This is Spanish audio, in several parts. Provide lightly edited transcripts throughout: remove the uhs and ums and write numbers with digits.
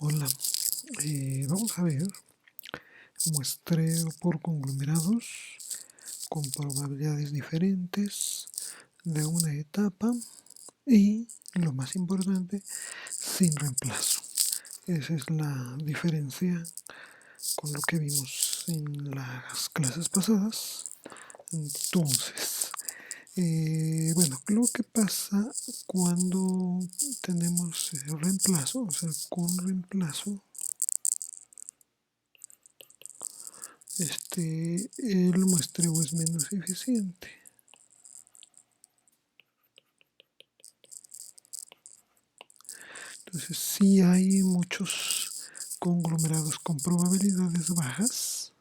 Hola, vamos a ver muestreo por conglomerados con probabilidades diferentes de una etapa y, lo más importante, sin reemplazo. Esa es la diferencia con lo que vimos en las clases pasadas. Entonces, bueno, lo que pasa cuando tenemos reemplazo, o sea, con reemplazo, el muestreo es menos eficiente. Entonces, si hay muchos conglomerados con probabilidades bajas,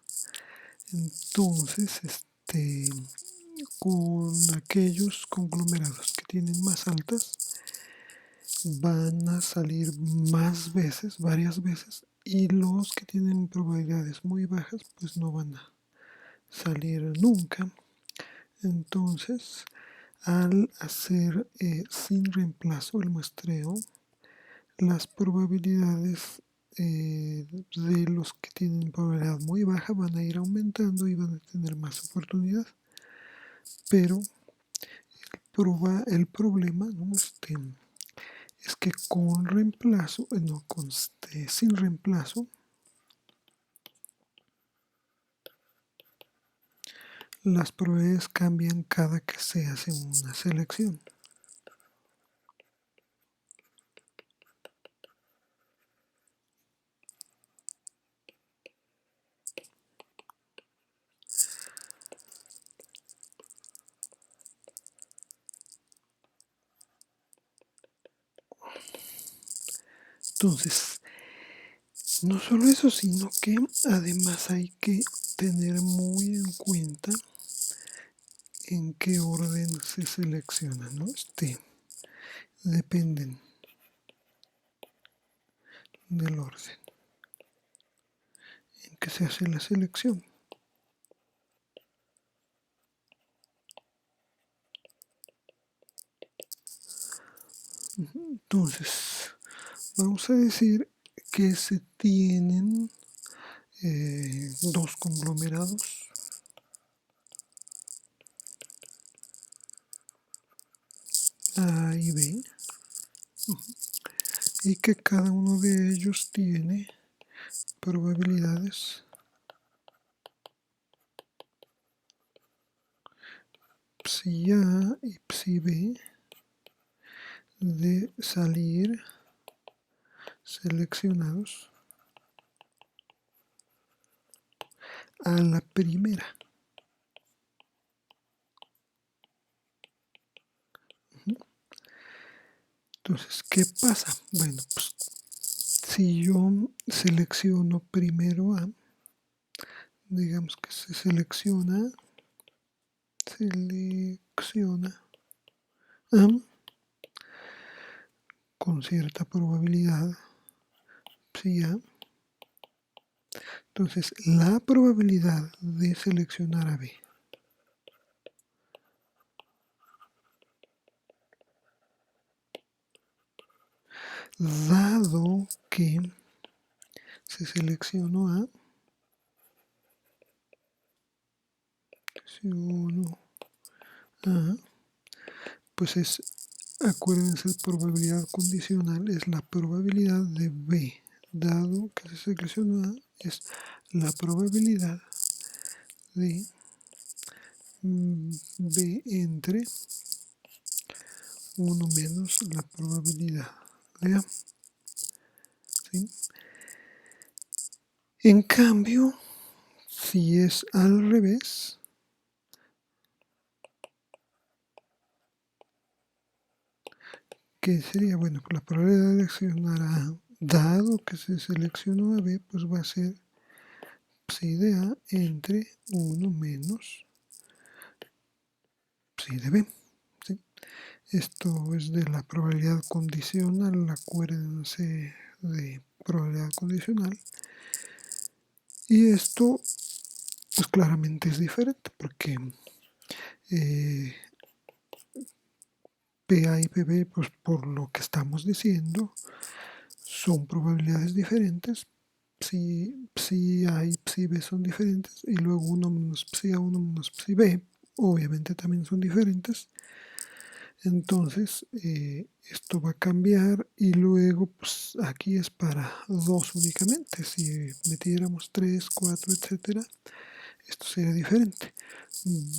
entonces con aquellos conglomerados que tienen más altas, van a salir más veces, varias veces, y los que tienen probabilidades muy bajas, pues no van a salir nunca. Entonces, al hacer sin reemplazo el muestreo, las probabilidades de los que tienen probabilidad muy baja van a ir aumentando y van a tener más oportunidad. Pero el problema, ¿no? Es que con reemplazo, no, sin reemplazo, las probabilidades cambian cada que se hace una selección. Entonces, no solo eso, sino que además hay que tener muy en cuenta en qué orden se selecciona, ¿no? Dependen del orden en que se hace la selección. Entonces, vamos a decir que se tienen dos conglomerados A y B, y que cada uno de ellos tiene probabilidades psi A y psi B de salir seleccionados a la primera. Entonces, ¿qué pasa? Bueno, pues si yo selecciono primero A, digamos que se selecciona A con cierta probabilidad psi A. Entonces, la probabilidad de seleccionar a B dado que se seleccionó A, pues acuérdense, probabilidad condicional es la probabilidad de B, dado que se seleccionó A, es la probabilidad de B entre 1 menos la probabilidad de A. ¿Sí? En cambio, si es al revés, ¿qué sería? Bueno, la probabilidad de seleccionar a A, dado que se seleccionó a B, pues va a ser psi de A entre 1 menos psi de B. ¿Sí? Esto es de la probabilidad condicional, acuérdense de probabilidad condicional. Y esto, pues claramente es diferente, porque PA y PB, pues por lo que estamos diciendo, son probabilidades diferentes. Psi A y Psi B son diferentes, y luego 1 menos Psi A, 1 menos Psi B, obviamente también son diferentes. Entonces esto va a cambiar, y luego pues aquí es para 2 únicamente. Si metiéramos 3, 4, etcétera, esto sería diferente.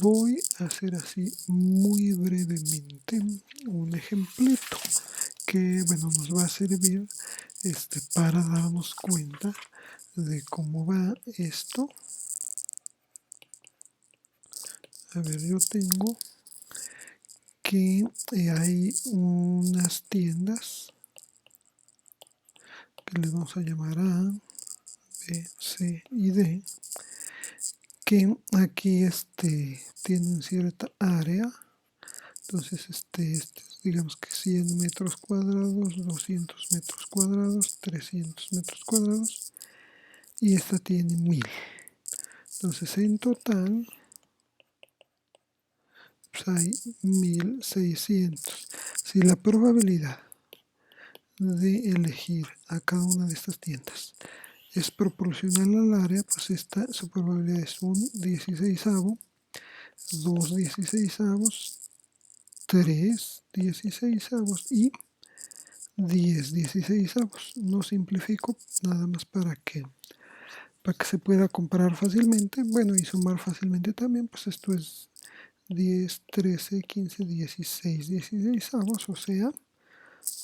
Voy a hacer así muy brevemente un ejemplito que, bueno, nos va a servir para darnos cuenta de cómo va esto. A ver, yo tengo que hay unas tiendas que les vamos a llamar A, B, C y D, que aquí tienen cierta área. Entonces digamos que 100 metros cuadrados, 200 metros cuadrados, 300 metros cuadrados, y esta tiene 1000. Entonces en total pues hay 1600. Si la probabilidad de elegir a cada una de estas tiendas es proporcional al área, pues su probabilidad es un 16avo, 2 16avos, 3 16avos y 10 16avos. No simplifico, nada más para que se pueda comparar fácilmente, bueno, y sumar fácilmente también. Pues esto es 10, 13, 15, 16 16avos, o sea,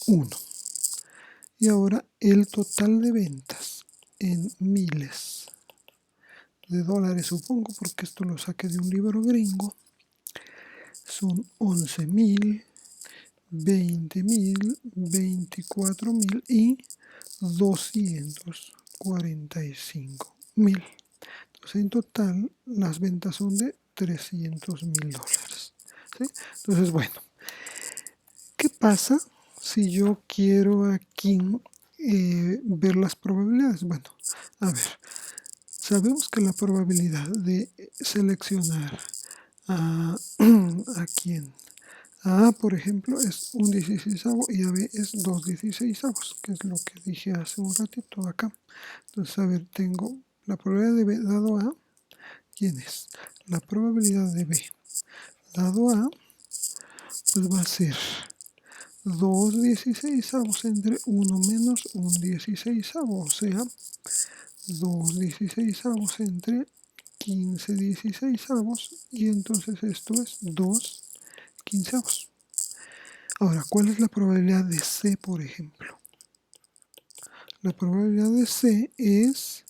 1. Y ahora el total de ventas en miles de dólares, supongo, porque esto lo saqué de un libro gringo, son 11.000, 20.000, 24.000 y 245.000. Entonces en total las ventas son de $300.000. ¿Sí? Entonces, bueno, ¿qué pasa si yo quiero aquí ver las probabilidades? Bueno, a ver, sabemos que la probabilidad de seleccionar a, a quién, a A, por ejemplo, es un 16avo y a B es 2 16avos, que es lo que dije hace un ratito acá. Entonces, a ver, tengo la probabilidad de B dado A. ¿Quién es? La probabilidad de B dado A, pues va a ser 2 16avos entre 1 menos un 16avo, o sea, 2 16avos entre 15 16avos, y entonces esto es 2 quinceavos. Ahora, ¿cuál es la probabilidad de C, por ejemplo? La probabilidad de C es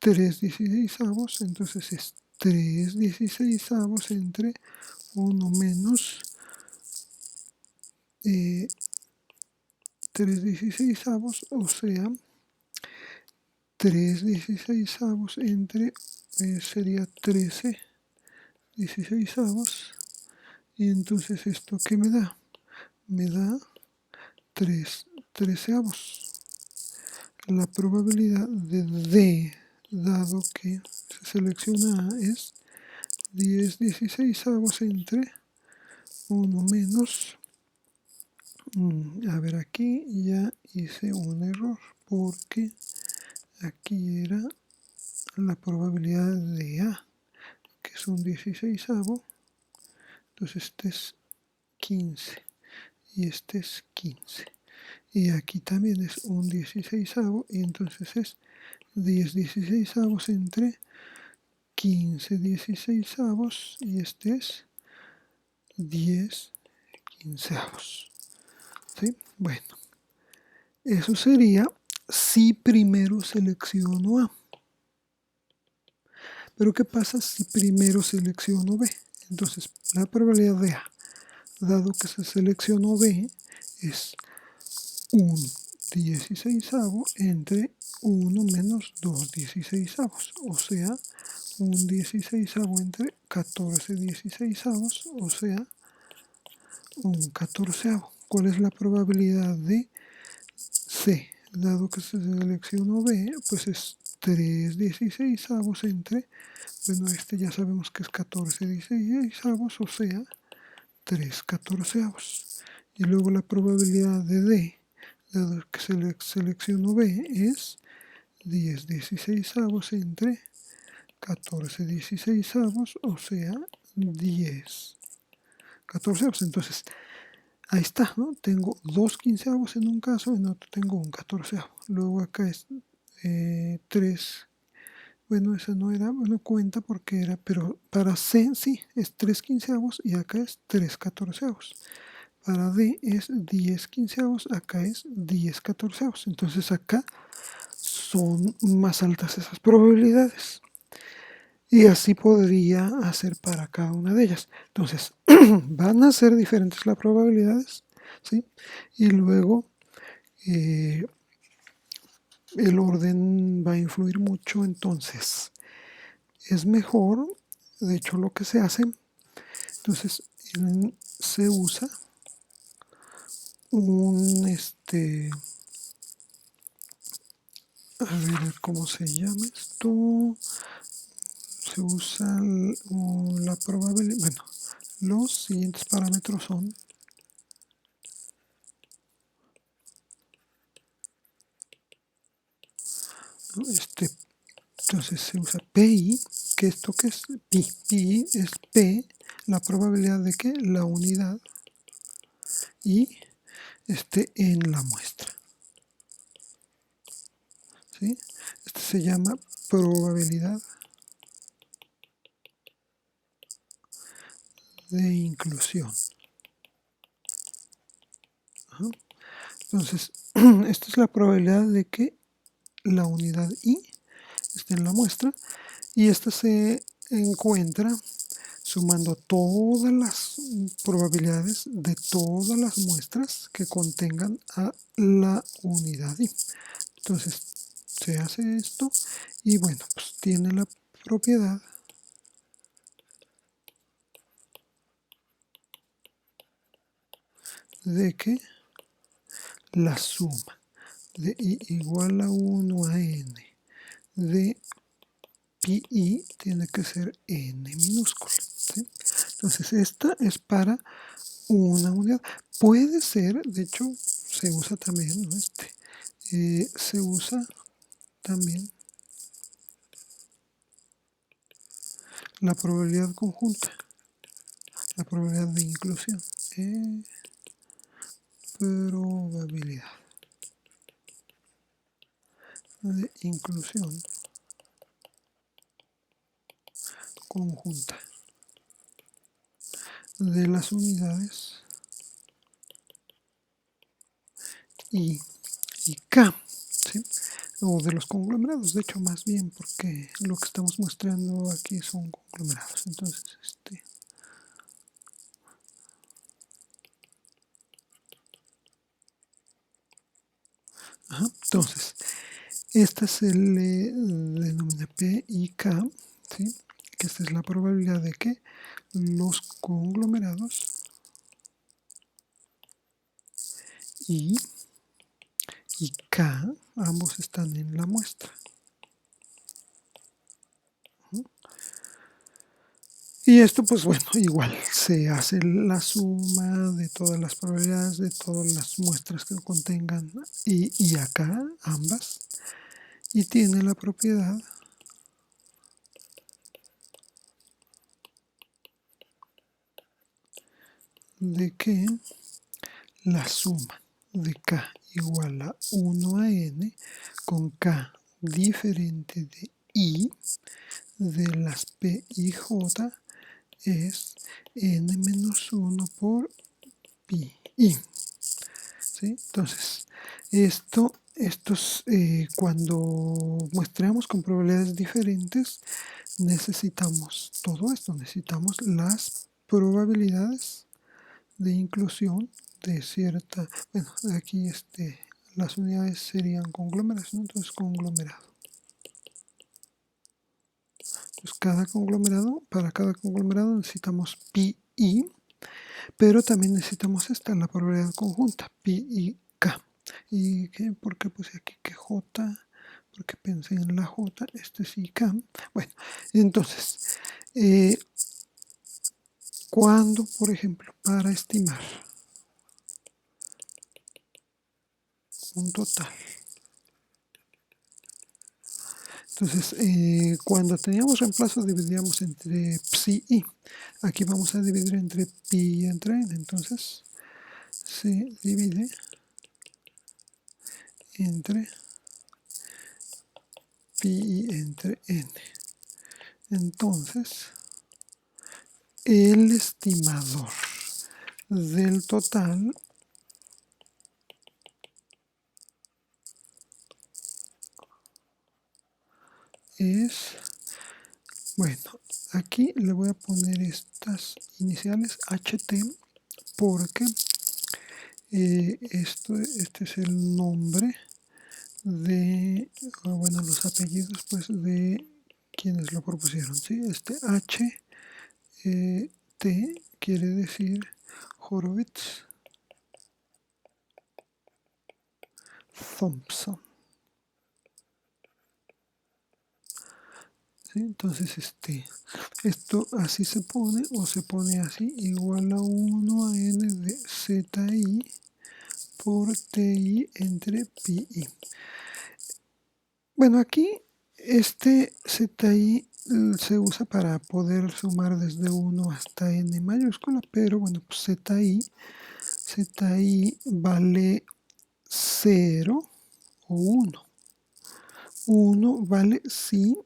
3 16avos, entonces es 3 16avos entre 1 menos 3 16avos, o sea, 3 16avos entre, sería 13 16avos, y entonces esto ¿qué me da? Me da 3 treceavos. La probabilidad de D, dado que se selecciona A, es 10 16avos entre 1 menos, a ver, aquí ya hice un error, porque aquí era la probabilidad de A, que es un 16avo, entonces este es 15 y este es 15. Y aquí también es un 16avo, y entonces es 10 16avos entre 15 16avos, y este es 10 quinceavos. ¿Sí? Bueno, eso sería si primero selecciono A. Pero ¿qué pasa si primero selecciono B? Entonces, la probabilidad de A, dado que se seleccionó B, es un 16avo entre 1 menos 2 16avos, o sea, un 16avo entre 14 16avos, o sea, un 14avo. ¿Cuál es la probabilidad de C? Dado que se seleccionó B, pues es 3 16avos entre, bueno, ya sabemos que es 14 16avos, o sea, 3 14avos. Y luego la probabilidad de D, dado que selecciono B, es 10/16 entre 14/16, o sea, 10/14. Entonces, ahí está, ¿no? Tengo 2/15 en un caso, en otro tengo 1/14. Luego acá es 3. Bueno, esa no era, bueno, cuenta porque era, pero para C sí, es 3/15 y acá es 3/14. Para D es 10/15, acá es 10/14. Entonces acá son más altas esas probabilidades. Y así podría hacer para cada una de ellas. Entonces, van a ser diferentes las probabilidades, ¿sí? Y luego el orden va a influir mucho, entonces es mejor, de hecho lo que se hace, entonces se usa un, a ver cómo se llama esto, se usa la probabilidad, bueno, los siguientes parámetros son entonces se usa PI, que esto que es pi, pi es P, la probabilidad de que la unidad y esté en la muestra, ¿sí? Este se llama probabilidad de inclusión. Ajá. Entonces, esta es la probabilidad de que la unidad I esté en la muestra, y esta se encuentra sumando todas las probabilidades de todas las muestras que contengan a la unidad I. Entonces se hace esto y bueno, pues tiene la propiedad de que la suma de I igual a 1 a n de pi i tiene que ser n minúscula, ¿sí? Entonces esta es para una unidad. Puede ser, de hecho, se usa también, ¿no? Se usa también la probabilidad conjunta, la probabilidad de inclusión. Probabilidad de inclusión conjunta de las unidades I y K, ¿sí? O de los conglomerados, de hecho, más bien, porque lo que estamos mostrando aquí son conglomerados. Entonces, entonces, esta se le denomina P y K, ¿sí? Que esta es la probabilidad de que los conglomerados I y K ambos están en la muestra. Y esto, pues bueno, igual se hace la suma de todas las probabilidades de todas las muestras que contengan I y acá, ambas, y tiene la propiedad de que la suma de K igual a 1 a n con K diferente de I de las P y J es n menos 1 por pi i. ¿Sí? Entonces, cuando muestramos con probabilidades diferentes, necesitamos todo esto, necesitamos las probabilidades de inclusión de cierta, bueno, aquí las unidades serían conglomerados, ¿no? Entonces conglomerado. Entonces para cada conglomerado necesitamos pi i, pero también necesitamos la probabilidad conjunta, pi i k. ¿Y qué? ¿Por qué puse aquí que j? Porque pensé en la j, sí k. Bueno, entonces, cuando, por ejemplo, para estimar un total. Entonces, cuando teníamos reemplazo dividíamos entre psi y. Aquí vamos a dividir entre pi y entre n. Entonces, se divide entre pi y entre n. Entonces, el estimador del total es, bueno, aquí le voy a poner estas iniciales HT porque este es el nombre de, bueno, los apellidos pues de quienes lo propusieron, ¿sí? Este H T quiere decir Horowitz Thompson. ¿Sí? Entonces esto así se pone o se pone así, igual a 1 a n de zi por ti entre pi. Bueno, aquí este zi se usa para poder sumar desde 1 hasta n mayúscula, pero bueno, pues zi vale 0 o 1. 1 vale si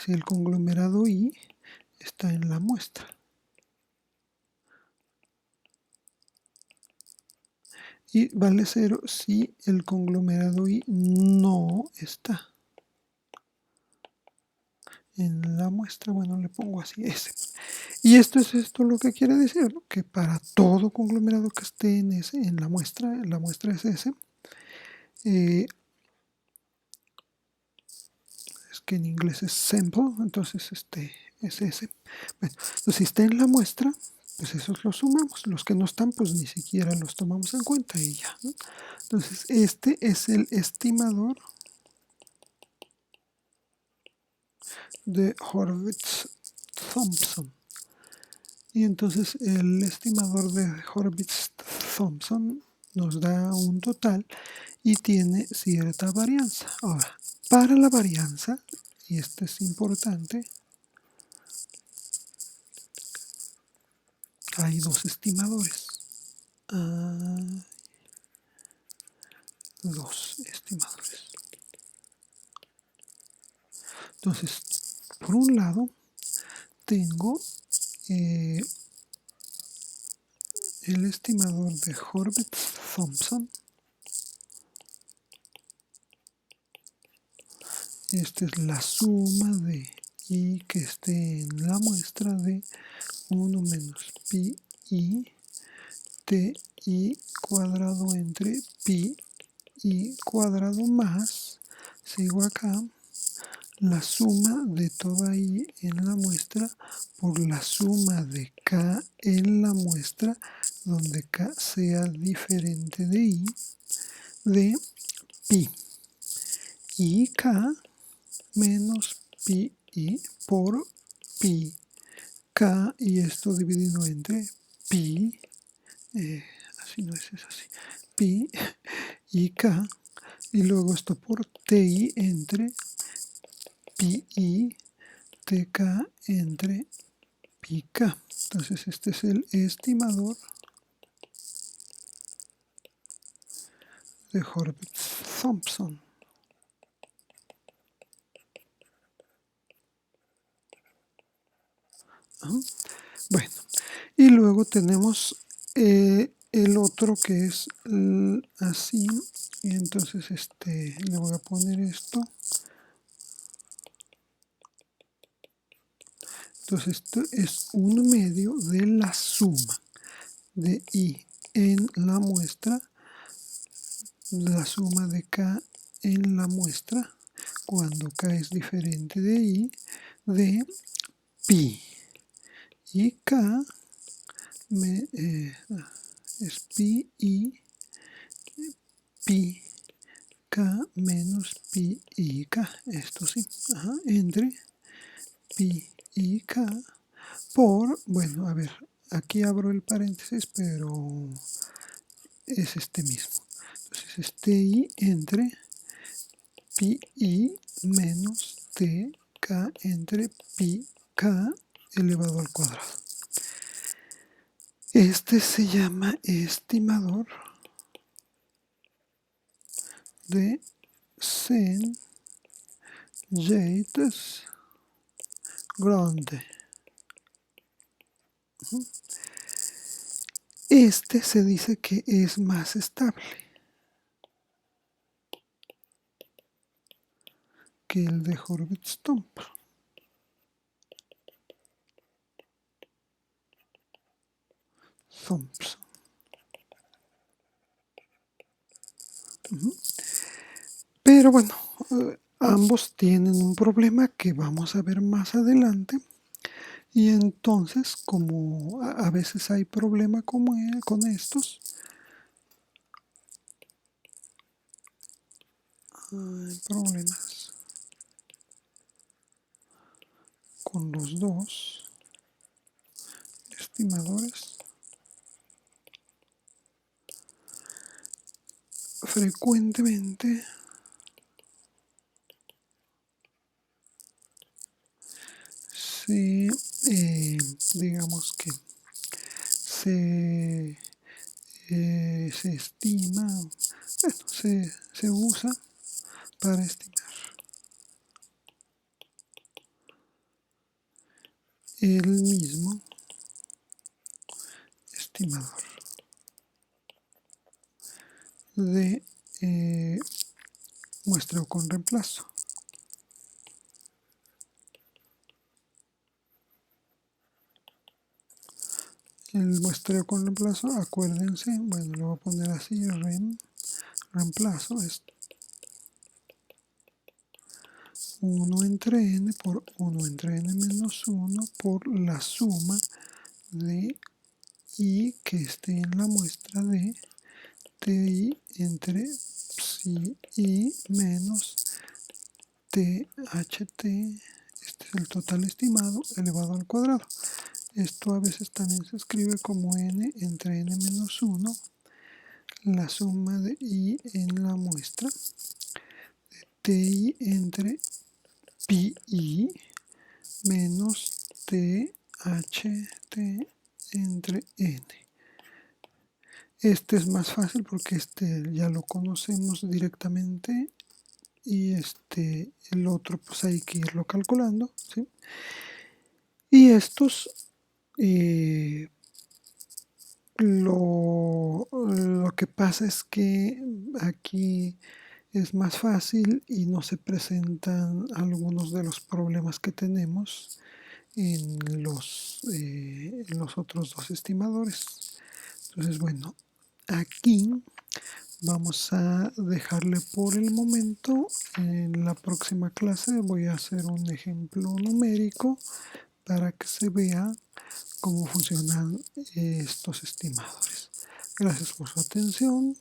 el conglomerado I está en la muestra. Y vale 0 si el conglomerado I no está en la muestra. Bueno, le pongo así S. Y esto lo que quiere decir, ¿no? Que para todo conglomerado que esté en S, en la muestra es S, es que en inglés es sample, entonces es S. Bueno, entonces si está en la muestra, pues esos los sumamos. Los que no están, pues ni siquiera los tomamos en cuenta y ya, ¿no? Entonces este es el estimador de Horowitz-Thompson. Y entonces el estimador de Horowitz-Thompson nos da un total y tiene cierta varianza. Ahora, para la varianza, y esto es importante, hay dos estimadores. Dos estimadores. Entonces, por un lado, tengo el estimador de Horowitz-Thompson. Esta es la suma de I que esté en la muestra de 1 menos pi i ti cuadrado entre pi i cuadrado más, sigo acá, la suma de toda i en la muestra por la suma de k en la muestra, donde k sea diferente de i, de pi i k menos pi i por pi k, y esto dividido entre pi, así no es así, pi i k, y luego esto por ti entre pi i tk entre pi k. Entonces este es el estimador de Horowitz-Thompson. Bueno, y luego tenemos el otro que es así, y entonces le voy a poner esto. Entonces esto es 1 medio de la suma de i en la muestra, la suma de k en la muestra, cuando k es diferente de i, de pi. Y k es pi i pi k menos pi i k. Esto sí, entre pi i k por, bueno, a ver, aquí abro el paréntesis, pero es este mismo. Entonces es TI entre PI menos TK entre PK elevado al cuadrado. Este se llama estimador de Yates-Grunde. Este se dice que es más estable que el de Hurwitz-Thompson. Pero bueno, ambos tienen un problema que vamos a ver más adelante. Y entonces, como a veces hay problema con estos, hay problemas con los dos estimadores. Frecuentemente digamos que se estima, bueno, se usa para estimar el mismo estimador de muestreo con reemplazo. El muestreo con reemplazo, acuérdense, bueno, lo voy a poner así, reemplazo es 1 entre n por 1 entre n menos 1 por la suma de i que esté en la muestra de ti entre psi i menos tht, este es el total estimado elevado al cuadrado. Esto a veces también se escribe como n entre n menos 1, la suma de i en la muestra, de ti entre pi menos tht entre n. Este es más fácil porque este ya lo conocemos directamente y el otro pues hay que irlo calculando, ¿sí? Y estos lo que pasa es que aquí es más fácil y no se presentan algunos de los problemas que tenemos en los otros dos estimadores. Entonces, bueno, aquí vamos a dejarle por el momento. En la próxima clase voy a hacer un ejemplo numérico para que se vea cómo funcionan estos estimadores. Gracias por su atención.